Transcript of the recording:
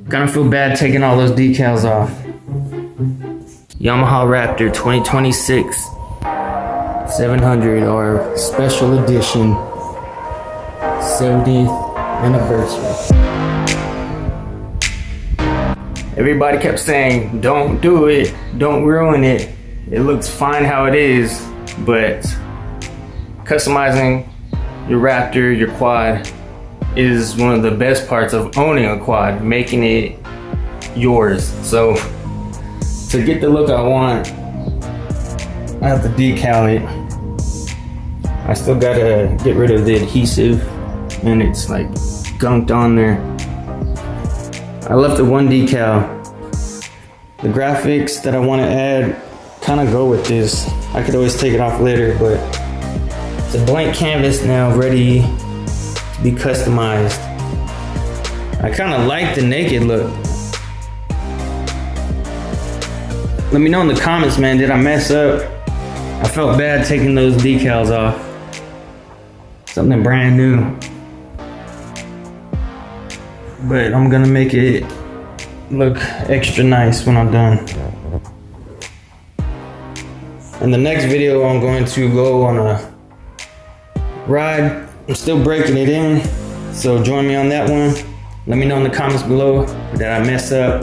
Gonna feel bad taking all those decals off. Yamaha Raptor 2026 700R special edition 70th anniversary. Everybody kept saying, don't do it, don't ruin it. It looks fine how it is, but customizing your Raptor, your quad, is one of the best parts of owning a quad, making it yours. So to get the look I want, I have to decal it. I still gotta get rid of the adhesive, and it's like gunked on there. I left the one decal. The graphics that I want to add kind of go with this. I could always take it off later, but it's a blank canvas now, ready to be customized. I kind of like the naked look. Let me know in the comments, man, did I mess up? I felt bad taking those decals off. Something brand new. But I'm gonna make it look extra nice when I'm done. In the next video, I'm going to go on a ride. I'm still breaking it in, so join me on that one. Let me know in the comments below that I mess up.